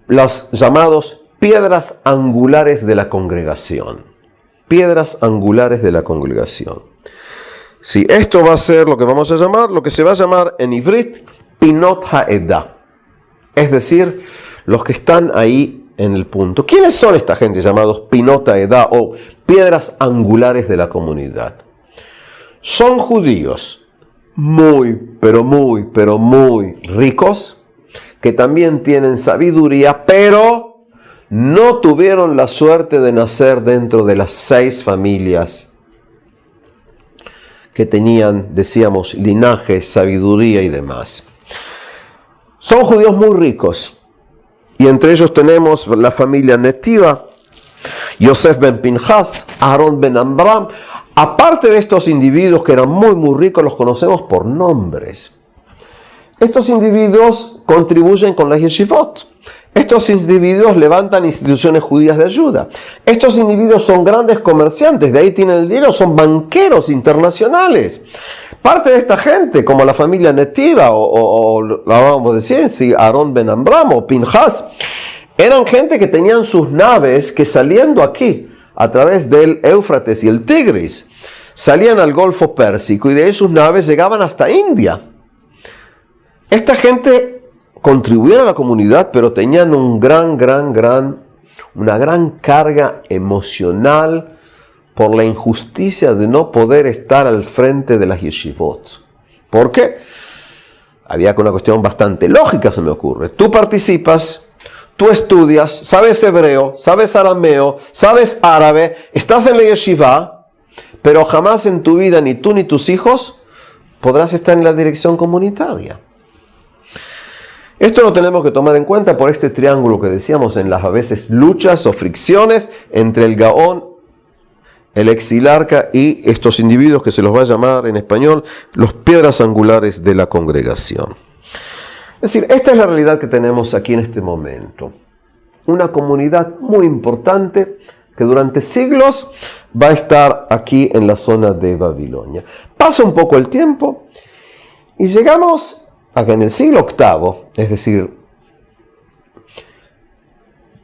los llamados piedras angulares de la congregación. Piedras angulares de la congregación. Sí, esto va a ser lo que vamos a llamar, lo que se va a llamar en Ivrit, Pinot Ha'edah. Es decir, los que están ahí en el punto. ¿Quiénes son esta gente llamados Pinot Ha'edah o piedras angulares de la comunidad? Son judíos muy ricos, que también tienen sabiduría, pero no tuvieron la suerte de nacer dentro de las 6 familias que tenían, decíamos, linaje, sabiduría y demás. Son judíos muy ricos, y entre ellos tenemos la familia Netiva, Yosef ben Pinchas, Aarón ben Amram. Aparte de estos individuos que eran muy ricos, los conocemos por nombres. Estos individuos contribuyen con las yeshivot. Estos individuos levantan instituciones judías de ayuda. Estos individuos son grandes comerciantes, de ahí tienen el dinero, son banqueros internacionales. Parte de esta gente, como la familia Netiva o la vamos a decir, si Aarón ben Amram o Pinchas, eran gente que tenían sus naves que saliendo aquí, a través del Éufrates y el Tigris, salían al Golfo Pérsico y de ahí sus naves llegaban hasta India. Esta gente contribuía a la comunidad, pero tenían una gran carga emocional por la injusticia de no poder estar al frente de las yeshivot. ¿Por qué? Había una cuestión bastante lógica, se me ocurre. Tú participas, tú estudias, sabes hebreo, sabes arameo, sabes árabe, estás en la yeshiva, pero jamás en tu vida, ni tú ni tus hijos, podrás estar en la dirección comunitaria. Esto lo tenemos que tomar en cuenta por este triángulo que decíamos en las a veces luchas o fricciones entre el Gaón, el exilarca y estos individuos que se los va a llamar en español los piedras angulares de la congregación. Es decir, esta es la realidad que tenemos aquí en este momento. Una comunidad muy importante que durante siglos va a estar aquí en la zona de Babilonia. Pasa un poco el tiempo y llegamos a que en el siglo VIII, es decir,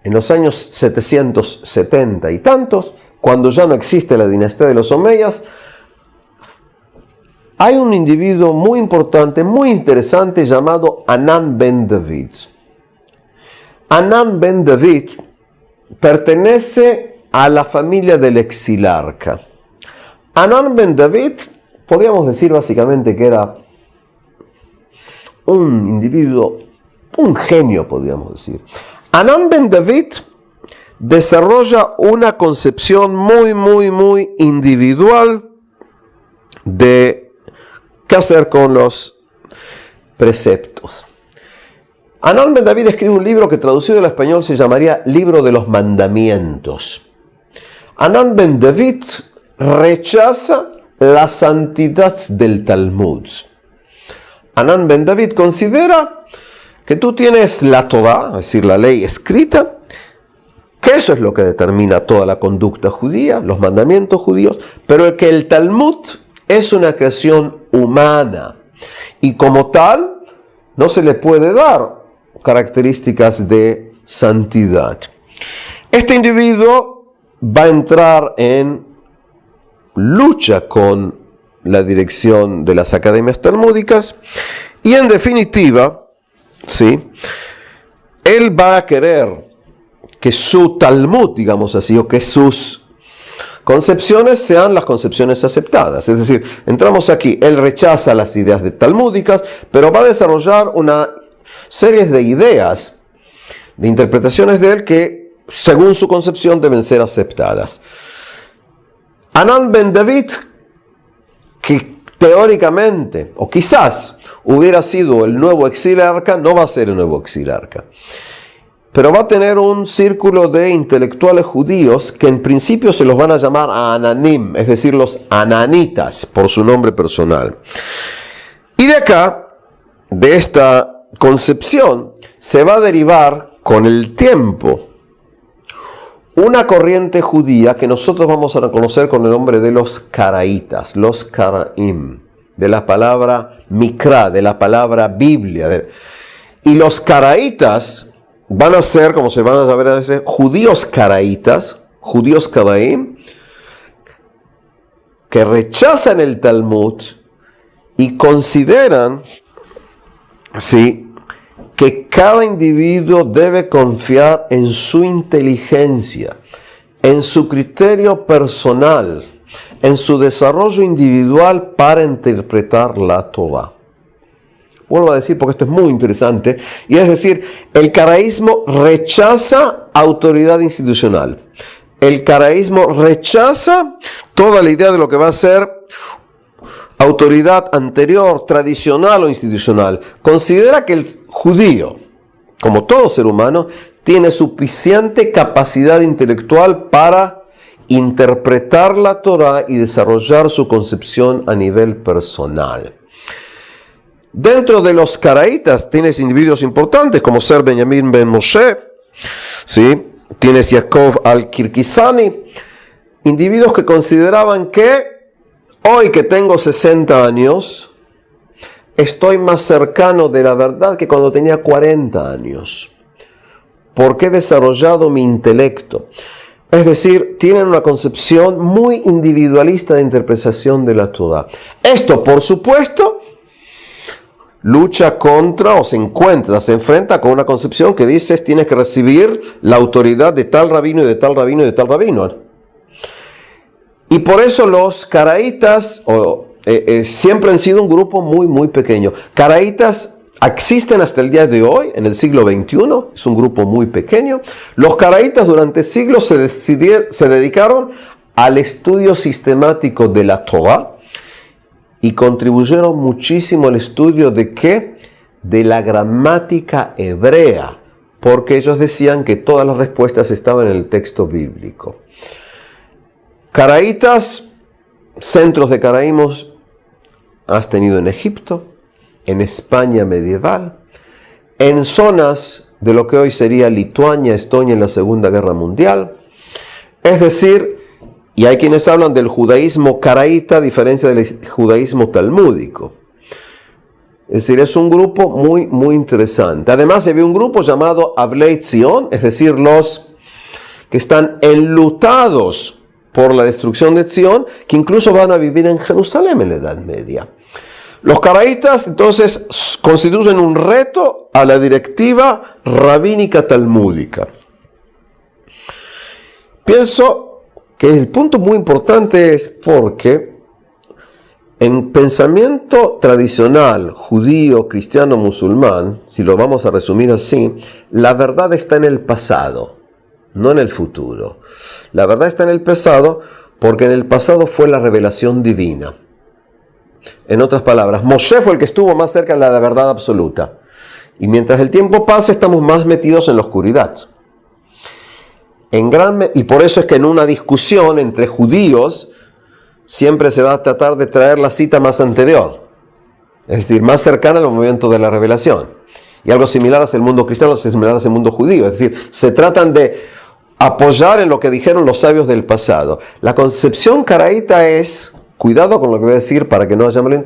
en los años 770 y tantos, cuando ya no existe la dinastía de los Omeyas, hay un individuo muy importante, muy interesante, llamado Hanan ben David. Hanan ben David pertenece a la familia del exilarca. Hanan ben David, podríamos decir básicamente que era un individuo, un genio, podríamos decir. Hanan ben David desarrolla una concepción muy individual de qué hacer con los preceptos. Hanan ben David escribe un libro que traducido al español se llamaría Libro de los Mandamientos. Hanan ben David rechaza la santidad del Talmud. Hanan ben David considera que tú tienes la Torá, es decir, la ley escrita, que eso es lo que determina toda la conducta judía, los mandamientos judíos, pero que el Talmud es una creación humana y como tal no se le puede dar características de santidad. Este individuo va a entrar en lucha con la dirección de las academias talmúdicas y en definitiva, ¿sí?, él va a querer que su Talmud, digamos así, o que sus concepciones sean las concepciones aceptadas. Es decir, entramos aquí, él rechaza las ideas talmúdicas, pero va a desarrollar una serie de ideas, de interpretaciones de él que, según su concepción, deben ser aceptadas. Hanan ben David, que teóricamente, o quizás hubiera sido el nuevo exilarca, no va a ser el nuevo exilarca, pero va a tener un círculo de intelectuales judíos que en principio se los van a llamar Ananim, es decir, los ananitas, por su nombre personal. Y de acá, de esta concepción, se va a derivar con el tiempo una corriente judía que nosotros vamos a reconocer con el nombre de los caraítas, los caraim, de la palabra mikra, de la palabra Biblia. Y los caraítas van a ser, como se van a saber a veces, judíos caraítas, judíos caraim, que rechazan el Talmud y consideran, sí, que cada individuo debe confiar en su inteligencia, en su criterio personal, en su desarrollo individual para interpretar la Torá. Vuelvo a decir porque esto es muy interesante, y es decir, el caraísmo rechaza autoridad institucional. El caraísmo rechaza toda la idea de lo que va a ser autoridad anterior, tradicional o institucional. Considera que el judío, como todo ser humano, tiene suficiente capacidad intelectual para interpretar la Torá y desarrollar su concepción a nivel personal. Dentro de los caraítas tienes individuos importantes como ser Benjamín ben Moshe, ¿sí? Tienes Yaakov al-Kirkisani, individuos que consideraban que hoy que tengo 60 años, estoy más cercano de la verdad que cuando tenía 40 años, porque he desarrollado mi intelecto. Es decir, tienen una concepción muy individualista de interpretación de la Torá. Esto, por supuesto, lucha contra o se enfrenta con una concepción que dice tienes que recibir la autoridad de tal rabino y de tal rabino y de tal rabino. Y por eso los caraítas siempre han sido un grupo muy pequeño. Caraítas existen hasta el día de hoy, en el siglo XXI, es un grupo muy pequeño. Los caraítas durante siglos se dedicaron al estudio sistemático de la Torá y contribuyeron muchísimo al estudio de ¿qué? De la gramática hebrea, porque ellos decían que todas las respuestas estaban en el texto bíblico. Caraítas, centros de caraímos, has tenido en Egipto, en España medieval, en zonas de lo que hoy sería Lituania, Estonia en la Segunda Guerra Mundial. Es decir, y hay quienes hablan del judaísmo caraíta a diferencia del judaísmo talmúdico. Es decir, es un grupo muy interesante. Además, había un grupo llamado Avlei Zion, es decir, los que están enlutados por la destrucción de Zion, que incluso van a vivir en Jerusalén en la Edad Media. Los caraítas entonces constituyen un reto a la directiva rabínica talmúdica. Pienso que el punto muy importante es porque en pensamiento tradicional judío, cristiano, musulmán, si lo vamos a resumir así, la verdad está en el pasado, no en el futuro. La verdad está en el pasado porque en el pasado fue la revelación divina. En otras palabras, Moshe fue el que estuvo más cerca de la verdad absoluta. Y mientras el tiempo pasa, estamos más metidos en la oscuridad. Y por eso es que en una discusión entre judíos, siempre se va a tratar de traer la cita más anterior. Es decir, más cercana al momento de la revelación. Y algo similar hacia el mundo cristiano, similar hacia el mundo judío. Es decir, se tratan de apoyar en lo que dijeron los sabios del pasado. La concepción caraíta es... Cuidado con lo que voy a decir para que no haya mal...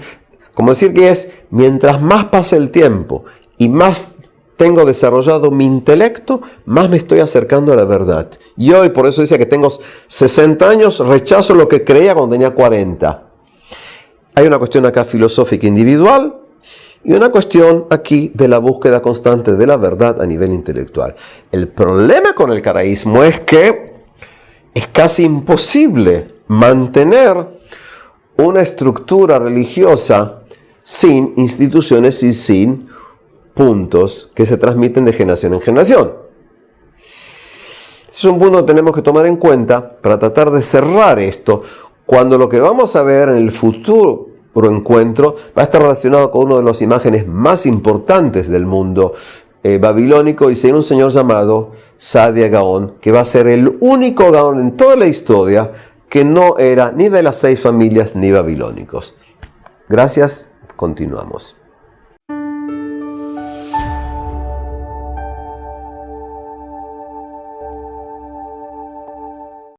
Como decir que es, mientras más pasa el tiempo y más tengo desarrollado mi intelecto, más me estoy acercando a la verdad. Y hoy, por eso decía que tengo 60 años, rechazo lo que creía cuando tenía 40. Hay una cuestión acá filosófica individual y una cuestión aquí de la búsqueda constante de la verdad a nivel intelectual. El problema con el caraísmo es que es casi imposible mantener una estructura religiosa sin instituciones y sin puntos que se transmiten de generación en generación. Es un punto que tenemos que tomar en cuenta para tratar de cerrar esto, cuando lo que vamos a ver en el futuro encuentro va a estar relacionado con una de las imágenes más importantes del mundo babilónico, y será un señor llamado Saadia Gaon, que va a ser el único Gaon en toda la historia que no era ni de las 6 familias ni babilónicos. Gracias, continuamos.